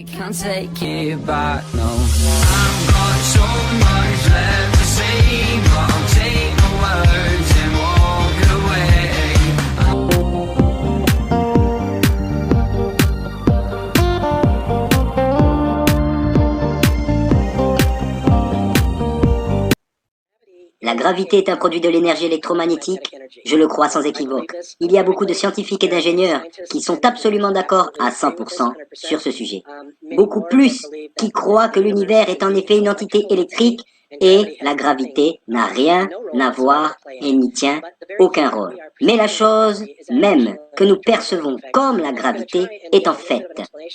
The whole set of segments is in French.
You can't take it back, no. I've got so much left to say, but I'll take my words and walk away. La gravité est un produit de l'énergie électromagnétique, je le crois sans équivoque. Il y a beaucoup de scientifiques et d'ingénieurs qui sont absolument d'accord à 100% sur ce sujet. Beaucoup plus qui croient que l'univers est en effet une entité électrique et la gravité n'a rien à voir et n'y tient aucun rôle. Mais la chose même que nous percevons comme la gravité est en fait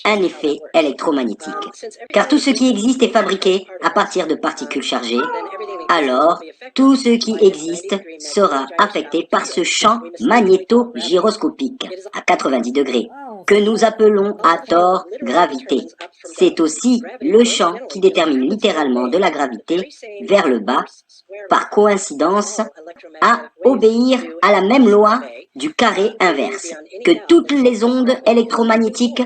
un effet électromagnétique. Car tout ce qui existe est fabriqué à partir de particules chargées, alors tout ce qui existe sera affecté par ce champ magnéto-gyroscopique à 90 degrés, que nous appelons à tort gravité. C'est aussi le champ qui détermine littéralement de la gravité vers le bas, par coïncidence, à obéir à la même loi du carré inverse que toutes les ondes électromagnétiques,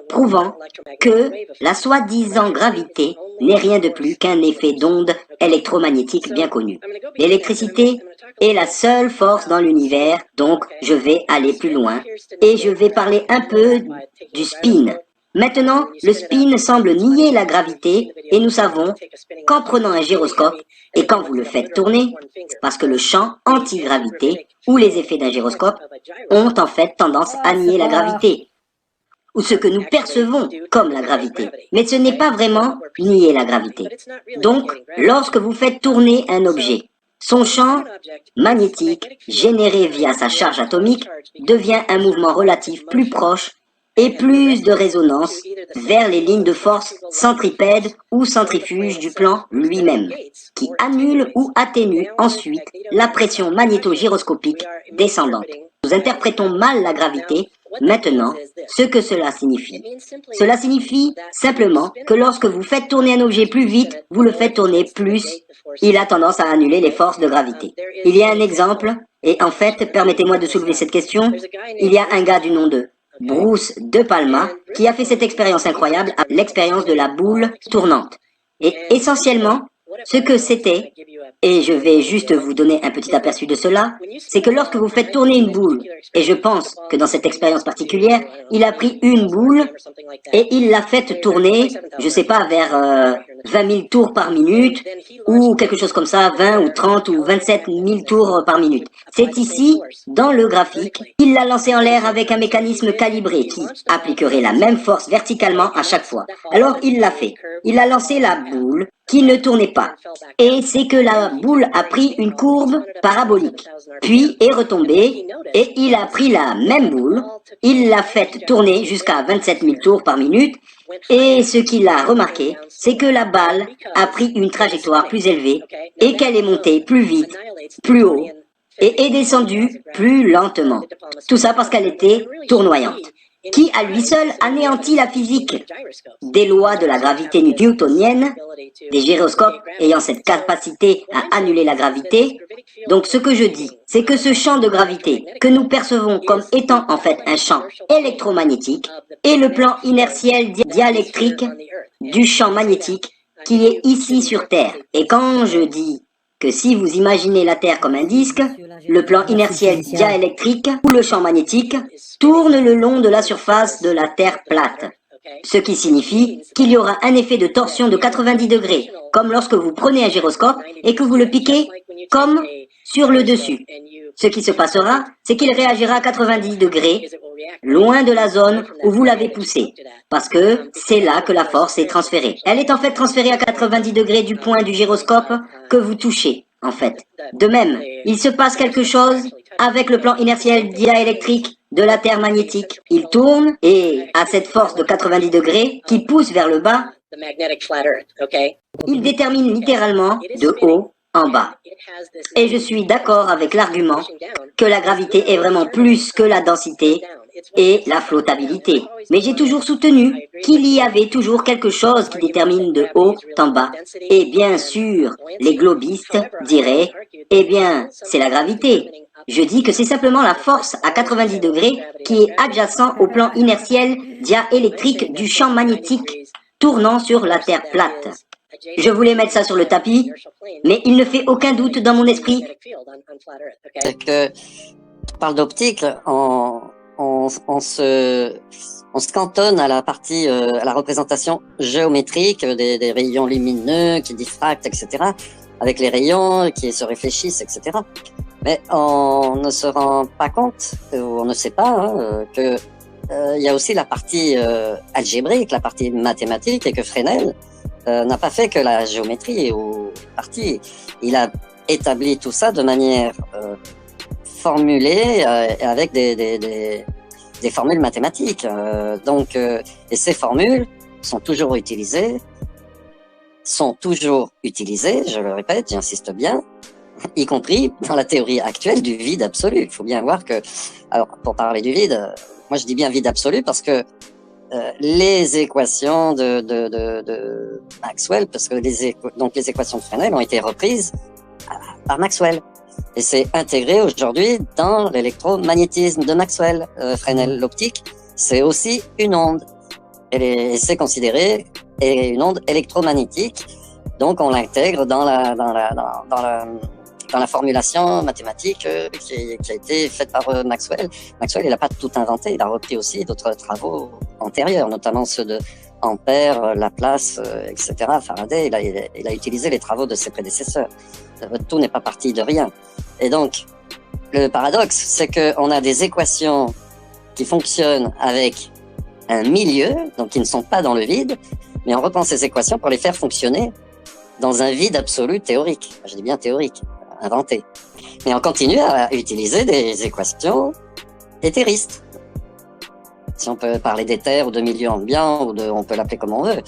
prouvant que la soi-disant gravité n'est rien de plus qu'un effet d'onde électromagnétique bien connu. L'électricité est la seule force dans l'univers, donc je vais aller plus loin et je vais parler un peu du spin. Maintenant, le spin semble nier la gravité et nous savons qu'en prenant un gyroscope et quand vous le faites tourner, parce que le champ anti-gravité ou les effets d'un gyroscope ont en fait tendance à nier la gravité, ou ce que nous percevons comme la gravité. Mais ce n'est pas vraiment nier la gravité. Donc, lorsque vous faites tourner un objet, son champ magnétique, généré via sa charge atomique, devient un mouvement relatif plus proche et plus de résonance vers les lignes de force centripède ou centrifuge du plan lui-même, qui annule ou atténue ensuite la pression magnéto-gyroscopique descendante. Nous interprétons mal la gravité. Maintenant, ce que cela signifie. Cela signifie simplement que lorsque vous faites tourner un objet plus vite, vous le faites tourner plus, il a tendance à annuler les forces de gravité. Il y a un exemple, et en fait, permettez-moi de soulever cette question, il y a un gars du nom de Bruce De Palma qui a fait cette expérience incroyable, l'expérience de la boule tournante. Et essentiellement, ce que c'était, et je vais juste vous donner un petit aperçu de cela, c'est que lorsque vous faites tourner une boule, et je pense que dans cette expérience particulière, il a pris une boule et il l'a fait tourner, je sais pas, vers 20 000 tours par minute, ou quelque chose comme ça, 20 ou 30 ou 27 000 tours par minute. C'est ici, dans le graphique, il l'a lancé en l'air avec un mécanisme calibré qui appliquerait la même force verticalement à chaque fois. Alors il l'a fait. Il a lancé la boule qui ne tournait pas. Et c'est que la boule a pris une courbe parabolique, puis est retombée, et il a pris la même boule, il l'a faite tourner jusqu'à 27 000 tours par minute, et ce qu'il a remarqué, c'est que la balle a pris une trajectoire plus élevée, et qu'elle est montée plus vite, plus haut, et est descendue plus lentement. Tout ça parce qu'elle était tournoyante, qui à lui seul anéantit la physique des lois de la gravité newtonienne, des gyroscopes ayant cette capacité à annuler la gravité. Donc ce que je dis, c'est que ce champ de gravité que nous percevons comme étant en fait un champ électromagnétique est le plan inertiel dialectrique du champ magnétique qui est ici sur Terre. Et quand je dis que si vous imaginez la Terre comme un disque, le plan inertiel diaélectrique ou le champ magnétique tourne le long de la surface de la Terre plate. Ce qui signifie qu'il y aura un effet de torsion de 90 degrés, comme lorsque vous prenez un gyroscope et que vous le piquez comme sur le dessus. Ce qui se passera, c'est qu'il réagira à 90 degrés, loin de la zone où vous l'avez poussé, parce que c'est là que la force est transférée. Elle est en fait transférée à 90 degrés du point du gyroscope que vous touchez, en fait. De même, il se passe quelque chose avec le plan inertiel diaélectrique de la Terre magnétique. Il tourne et à cette force de 90 degrés qui pousse vers le bas, il détermine littéralement de haut en bas. Et je suis d'accord avec l'argument que la gravité est vraiment plus que la densité et la flottabilité. Mais j'ai toujours soutenu qu'il y avait toujours quelque chose qui détermine de haut en bas. Et bien sûr, les globistes diraient, eh bien, c'est la gravité. Je dis que c'est simplement la force à 90 degrés qui est adjacent au plan inertiel diaélectrique du champ magnétique tournant sur la Terre plate. Je voulais mettre ça sur le tapis, mais il ne fait aucun doute dans mon esprit. C'est que, on parle d'optique, on se cantonne à la partie, à la représentation géométrique des rayons lumineux qui diffractent, etc., avec les rayons qui se réfléchissent, etc. Mais on ne se rend pas compte, ou on ne sait pas, hein, que il y a aussi la partie algébrique, la partie mathématique, et que Fresnel n'a pas fait que la géométrie ou partie. Il a établi tout ça de manière formulée avec des formules mathématiques. Et ces formules sont toujours utilisées, je le répète, j'insiste bien, y compris dans la théorie actuelle du vide absolu. Il faut bien voir que, alors pour parler du vide, moi je dis bien vide absolu parce que les équations de Maxwell, parce que donc les équations de Fresnel ont été reprises par Maxwell. Et c'est intégré aujourd'hui dans l'électromagnétisme de Maxwell. Fresnel, l'optique, c'est aussi une onde. Et c'est considéré une onde électromagnétique. Donc on l'intègre dans la formulation mathématique qui a été faite par Maxwell. Maxwell, il n'a pas tout inventé, il a repris aussi d'autres travaux antérieurs, notamment ceux de Ampère, Laplace, etc. Faraday, il a utilisé les travaux de ses prédécesseurs. Tout n'est pas parti de rien. Et donc, le paradoxe, c'est qu'on a des équations qui fonctionnent avec un milieu, donc qui ne sont pas dans le vide, mais on reprend ces équations pour les faire fonctionner dans un vide absolu théorique. Je dis bien théorique, inventé. Mais on continue à utiliser des équations éthéristes. Si on peut parler d'éther ou de milieu ambiant, on peut l'appeler comme on veut,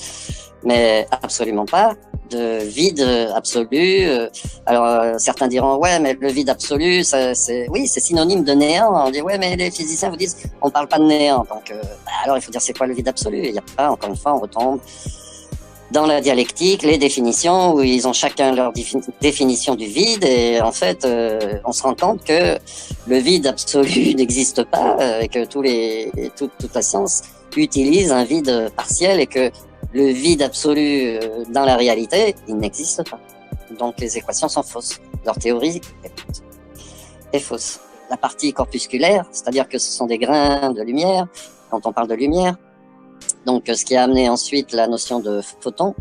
mais absolument pas de vide absolu. Alors certains diront ouais, mais le vide absolu, c'est synonyme de néant. On dit ouais, mais les physiciens vous disent on parle pas de néant. Donc alors il faut dire c'est quoi le vide absolu. Il y a pas, encore une fois, on retombe dans la dialectique, les définitions où ils ont chacun leur définition du vide, et en fait on se rend compte que le vide absolu n'existe pas, et que toute la science utilise un vide partiel, et que le vide absolu dans la réalité, il n'existe pas. Donc les équations sont fausses, leur théorie est fausse. La partie corpusculaire, c'est-à-dire que ce sont des grains de lumière, quand on parle de lumière, donc ce qui a amené ensuite la notion de photon,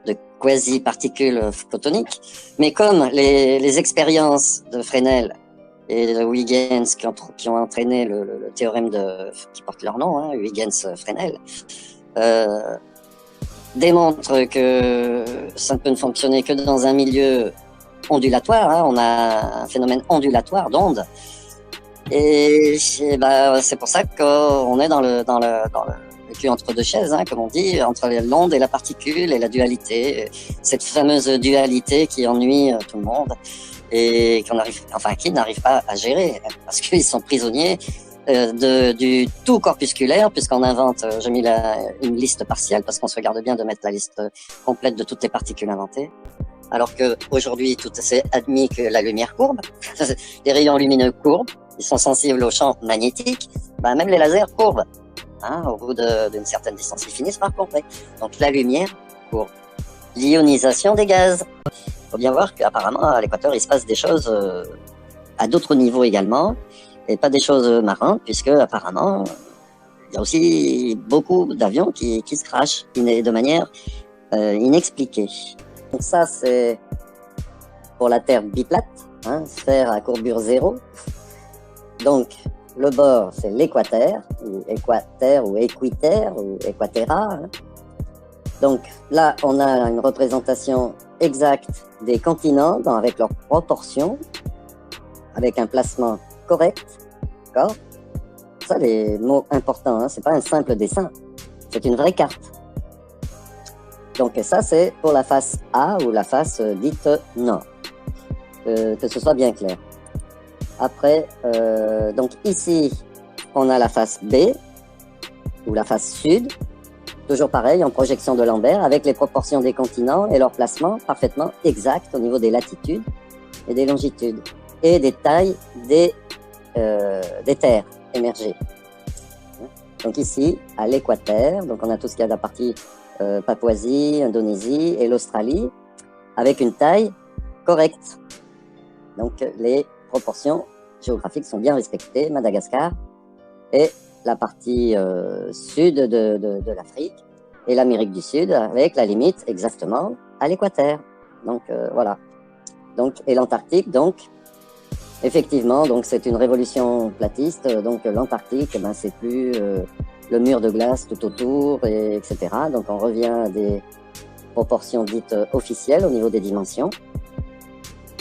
de quasi-particules photoniques. Mais comme les expériences de Fresnel et de Huygens qui ont entraîné le théorème qui porte leur nom, hein, Huygens-Fresnel, démontrent que ça ne peut fonctionner que dans un milieu ondulatoire. Hein, on a un phénomène ondulatoire d'ondes. Et c'est pour ça qu'on est dans le cul entre deux chaises, hein, comme on dit, entre l'onde et la particule et la dualité, cette fameuse dualité qui ennuie tout le monde et qui n'arrive pas à gérer, parce qu'ils sont prisonniers du tout corpusculaire, puisqu'on invente, j'ai mis une liste partielle parce qu'on se regarde bien de mettre la liste complète de toutes les particules inventées. Alors que aujourd'hui, tout c'est admis que la lumière courbe, les rayons lumineux courbent, ils sont sensibles au champ magnétique, même les lasers courbent. Hein, au bout d'une certaine distance, ils finissent par courber. Donc la lumière courbe. L'ionisation des gaz. Il faut bien voir qu'apparemment à l'équateur, il se passe des choses à d'autres niveaux également, et pas des choses marrantes, puisque apparemment, il y a aussi beaucoup d'avions qui se crashent de manière inexpliquée. Donc ça, c'est pour la Terre biplate, hein, sphère à courbure zéro. Donc, le bord, c'est l'équateur, ou équateur, ou équiterre, ou équatéra. Hein. Donc là, on a une représentation exacte des continents avec leurs proportions, avec un placement correct. D'accord ? Ça, les mots importants, hein, c'est pas un simple dessin, c'est une vraie carte. Donc ça, c'est pour la face A ou la face dite nord. Que ce soit bien clair. Après, donc ici, on a la face B, ou la face sud, toujours pareil, en projection de Lambert, avec les proportions des continents et leur placement parfaitement exact au niveau des latitudes et des longitudes, et des tailles des des terres émergées. Donc ici, à l'équateur, donc on a tout ce qu'il y a de la partie Papouasie, Indonésie et l'Australie, avec une taille correcte. Donc les proportions géographiques sont bien respectées. Madagascar et la partie sud de l'Afrique et l'Amérique du Sud, avec la limite exactement à l'équateur. Donc voilà. Donc, et l'Antarctique, donc, effectivement, donc c'est une révolution platiste. Donc l'Antarctique, ben, c'est plus le mur de glace tout autour, etc. Donc on revient à des proportions dites officielles au niveau des dimensions.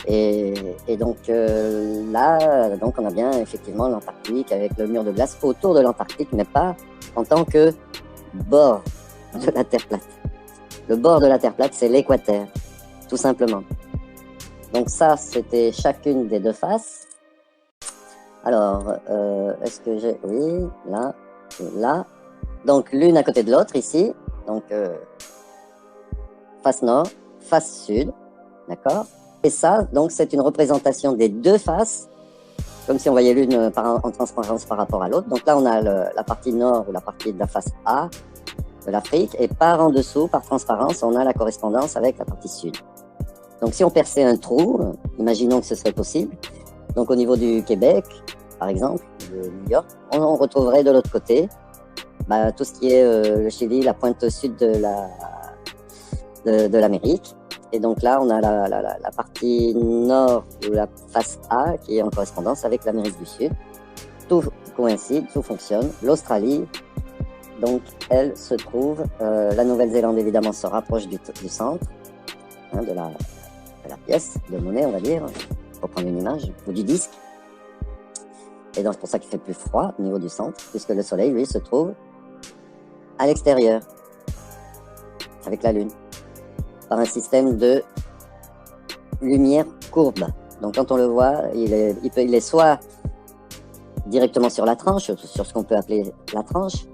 Et donc là, donc on a bien effectivement l'Antarctique avec le mur de glace autour de l'Antarctique, mais pas en tant que bord de la Terre plate. Le bord de la Terre plate, c'est l'équateur, tout simplement. Donc ça, c'était chacune des deux faces. Alors, est-ce que j'ai... Oui, là, et là. Donc l'une à côté de l'autre, ici. Donc, face nord, face sud, d'accord? Et ça, donc, c'est une représentation des deux faces, comme si on voyait l'une en transparence par rapport à l'autre. Donc là, on a la partie nord ou la partie de la face A de l'Afrique, et par en dessous, par transparence, on a la correspondance avec la partie sud. Donc si on perçait un trou, imaginons que ce serait possible, donc au niveau du Québec, par exemple, de New York, on retrouverait de l'autre côté bah, tout ce qui est le Chili, la pointe sud de l'Amérique. Et donc là, on a la partie nord ou la face A qui est en correspondance avec l'Amérique du Sud. Tout coïncide, tout fonctionne. L'Australie, donc, elle se trouve, la Nouvelle-Zélande évidemment se rapproche du centre, hein, de la pièce de monnaie, on va dire, pour prendre une image, ou du disque. Et donc c'est pour ça qu'il fait plus froid au niveau du centre, puisque le soleil, lui, se trouve à l'extérieur, avec la Lune, par un système de lumière courbe. Donc quand on le voit, il est soit directement sur la tranche, sur ce qu'on peut appeler la tranche,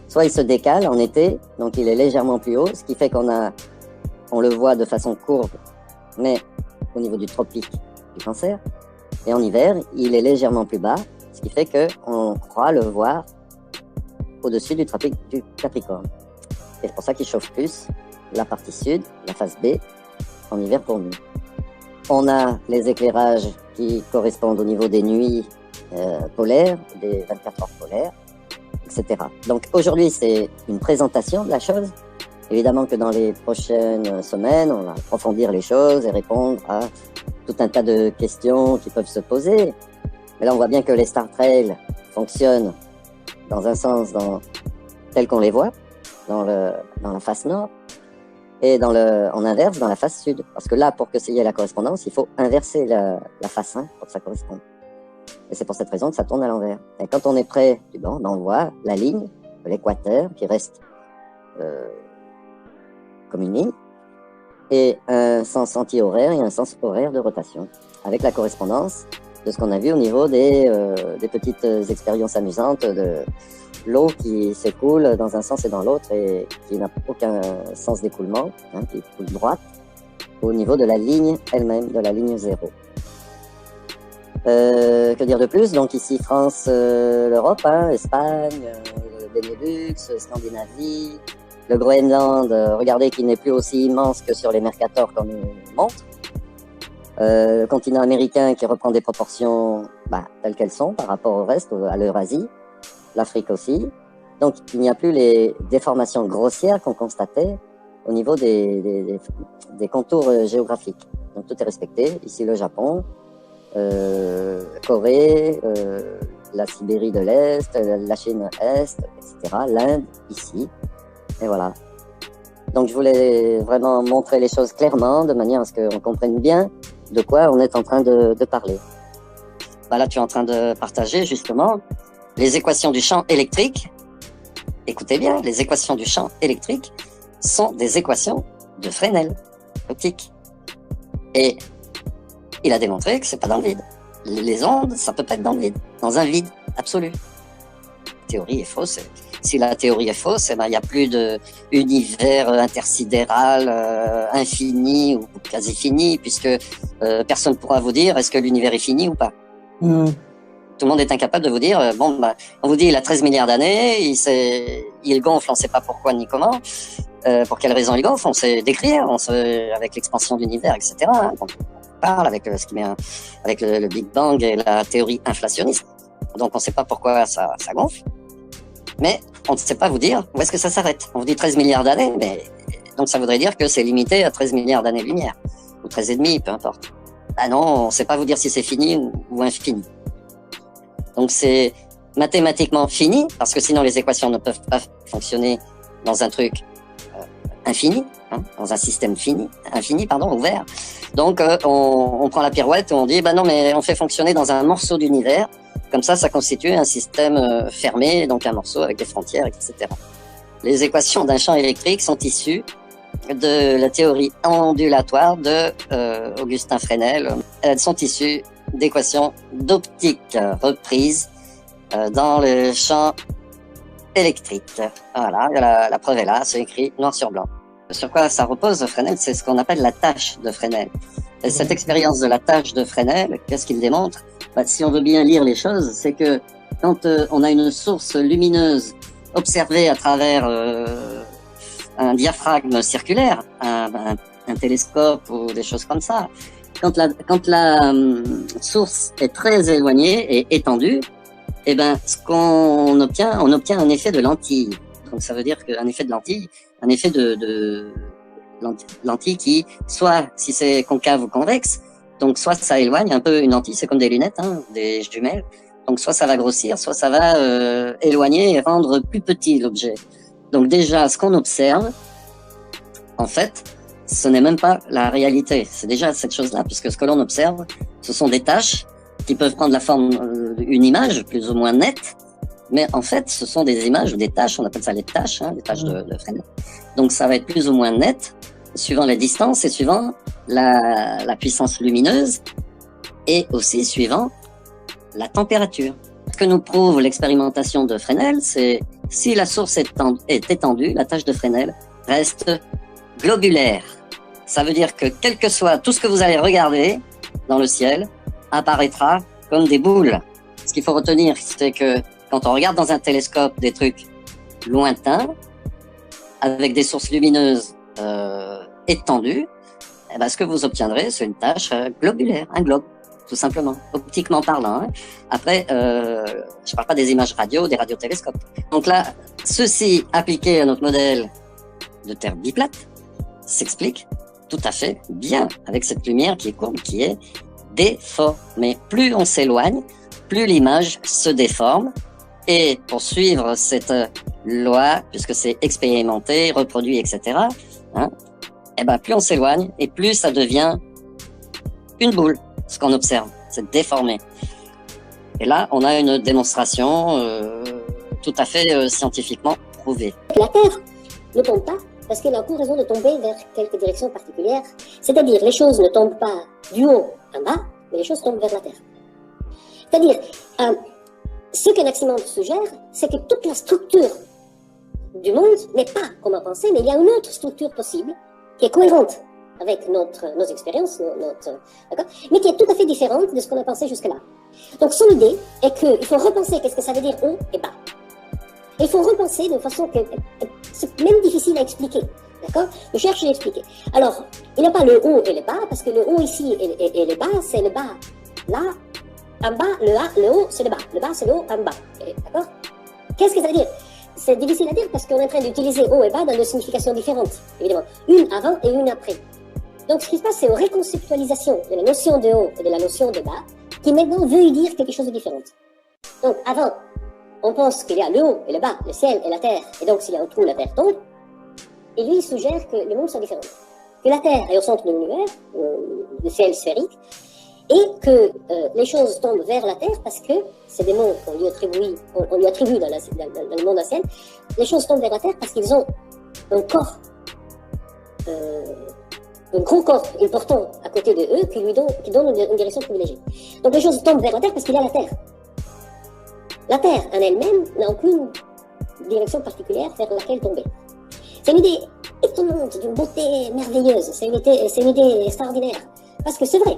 soit il se décale en été, donc il est légèrement plus haut, ce qui fait on le voit de façon courbe, mais au niveau du tropique du Cancer. Et en hiver, il est légèrement plus bas, ce qui fait qu'on croit le voir au-dessus du tropique du Capricorne. Et c'est pour ça qu'il chauffe plus la partie sud, la face B, en hiver pour nous. On a les éclairages qui correspondent au niveau des nuits polaires, des 24 heures polaires, etc. Donc aujourd'hui, c'est une présentation de la chose. Évidemment que dans les prochaines semaines, on va approfondir les choses et répondre à tout un tas de questions qui peuvent se poser. Mais là, on voit bien que les Star Trails fonctionnent dans un sens tel qu'on les voit, dans la face nord, et en inverse dans la face sud. Parce que là, pour que s'il y ait la correspondance, il faut inverser la face 1 pour que ça corresponde. Et c'est pour cette raison que ça tourne à l'envers. Et quand on est près du banc, on voit la ligne de l'équateur qui reste comme une ligne, et un sens anti-horaire et un sens horaire de rotation, avec la correspondance de ce qu'on a vu au niveau des petites expériences amusantes de l'eau qui s'écoule dans un sens et dans l'autre et qui n'a aucun sens d'écoulement, hein, qui coule droite, au niveau de la ligne elle-même, de la ligne 0. Que dire de plus? Donc ici, France, l'Europe, hein, Espagne, le Benelux, Scandinavie, le Groenland, regardez qu'il n'est plus aussi immense que sur les Mercator qu'on nous montre. Le continent américain qui reprend des proportions telles qu'elles sont par rapport au reste, à l'Eurasie, l'Afrique aussi. Donc il n'y a plus les déformations grossières qu'on constatait au niveau des contours géographiques. Donc tout est respecté. Ici le Japon, Corée, la Sibérie de l'Est, la Chine Est, etc. L'Inde ici. Et voilà. Donc je voulais vraiment montrer les choses clairement, de manière à ce qu'on comprenne bien de quoi on est en train de parler. Là, tu es en train de partager justement les équations du champ électrique. Écoutez bien, les équations du champ électrique sont des équations de Fresnel optique. Et il a démontré que c'est pas dans le vide. Les ondes, ça peut pas être dans le vide, dans un vide absolu. La théorie est fausse. Si la théorie est fausse, il n'y a plus d'univers intersidéral infini ou quasi fini, puisque personne ne pourra vous dire est-ce que l'univers est fini ou pas. Tout le monde est incapable de vous dire, bon, bah, on vous dit il a 13 milliards d'années, il gonfle, on ne sait pas pourquoi ni comment, pour quelle raison il gonfle, on sait décrire, avec l'expansion de l'univers, etc. Hein, donc on parle avec avec le Big Bang et la théorie inflationniste. Donc on ne sait pas pourquoi ça gonfle, mais on ne sait pas vous dire où est-ce que ça s'arrête. On vous dit 13 milliards d'années, mais donc ça voudrait dire que c'est limité à 13 milliards d'années-lumière, ou 13 et demi, peu importe. Ah non, on ne sait pas vous dire si c'est fini ou infini. Donc c'est mathématiquement fini, parce que sinon les équations ne peuvent pas fonctionner dans un truc infini, hein, dans un système infini, ouvert. Donc on prend la pirouette et on dit, bah non, mais on fait fonctionner dans un morceau d'univers, comme ça constitue un système fermé, donc un morceau avec des frontières, etc. Les équations d'un champ électrique sont issues de la théorie ondulatoire de Augustin Fresnel. Elles sont issues d'équations d'optique reprises dans le champ électrique. Voilà, la preuve est là, c'est écrit noir sur blanc. Sur quoi ça repose, Fresnel? C'est ce qu'on appelle la tâche de Fresnel. Et cette expérience de la tâche de Fresnel, qu'est-ce qu'il démontre? Bah, si on veut bien lire les choses, c'est que quand on a une source lumineuse observée à travers un diaphragme circulaire, un télescope ou des choses comme ça, quand la source est très éloignée et étendue, eh ben, on obtient un effet de lentille. Donc ça veut dire qu'un effet de lentille, un effet de lentille qui, soit si c'est concave ou convexe, donc soit ça éloigne un peu une lentille, c'est comme des lunettes, hein, des jumelles. Donc soit ça va grossir, soit ça va éloigner et rendre plus petit l'objet. Donc déjà, ce qu'on observe, en fait, ce n'est même pas la réalité. C'est déjà cette chose-là, puisque ce que l'on observe, ce sont des taches qui peuvent prendre la forme d'une image plus ou moins nette, mais en fait, ce sont des images ou des taches, on appelle ça les taches, hein, les taches de Fresnel. Donc ça va être plus ou moins net, suivant les distances et suivant la puissance lumineuse, et aussi suivant la température. Ce que nous prouve l'expérimentation de Fresnel, c'est si la source est étendue, la tache de Fresnel reste globulaire. Ça veut dire que quel que soit tout ce que vous allez regarder dans le ciel, apparaîtra comme des boules. Ce qu'il faut retenir, c'est que quand on regarde dans un télescope des trucs lointains, avec des sources lumineuses étendues, eh ben, ce que vous obtiendrez, c'est une tache globulaire, un globe, tout simplement, optiquement parlant. Hein. Après, je parle pas des images radio, des radiotélescopes. Donc là, ceci appliqué à notre modèle de Terre biplate s'explique tout à fait bien avec cette lumière qui est courbe, qui est déformée. Plus on s'éloigne, plus l'image se déforme. Et pour suivre cette loi, puisque c'est expérimenté, reproduit, etc., hein, eh ben, plus on s'éloigne et plus ça devient une boule, ce qu'on observe, c'est déformé. Et là, on a une démonstration tout à fait scientifiquement prouvée. La Terre ne tombe pas parce qu'elle a encore raison de tomber vers quelques directions particulières. C'est-à-dire, les choses ne tombent pas du haut en bas, mais les choses tombent vers la Terre. C'est-à-dire, ce qu'Anaximandre suggère, c'est que toute la structure du monde n'est pas comme on pensait, mais il y a une autre structure possible qui est cohérente avec nos expériences, mais qui est tout à fait différente de ce qu'on a pensé jusque-là. Donc son idée est qu'il faut repenser qu'est-ce que ça veut dire haut et bas. Il faut repenser de façon que c'est même difficile à expliquer. D'accord? Je cherche à expliquer. Alors, il n'y a pas le haut et le bas, parce que le haut ici et le bas, c'est le bas là. En bas, le haut, c'est le bas. Le bas, c'est le haut en bas. D'accord? Qu'est-ce que ça veut dire? C'est difficile à dire parce qu'on est en train d'utiliser haut et bas dans deux significations différentes, évidemment. Une avant et une après. Donc, ce qui se passe, c'est une reconceptualisation de la notion de haut et de la notion de bas, qui maintenant veut y dire quelque chose de différent. Donc, avant, on pense qu'il y a le haut et le bas, le ciel et la terre, et donc s'il y a un trou, la terre tombe. Et lui, il suggère que le monde soit différent. Que la terre est au centre de l'univers, le ciel sphérique, et que les choses tombent vers la terre parce que c'est des mots qu'on lui attribue dans le monde ancien. Les choses tombent vers la terre parce qu'ils ont un corps, un gros corps important à côté de eux qui donne une direction privilégiée. Donc les choses tombent vers la terre parce qu'il y a la terre. La terre en elle-même n'a aucune direction particulière vers laquelle tomber. C'est une idée étonnante, d'une beauté merveilleuse. C'est une idée extraordinaire. Parce que c'est vrai.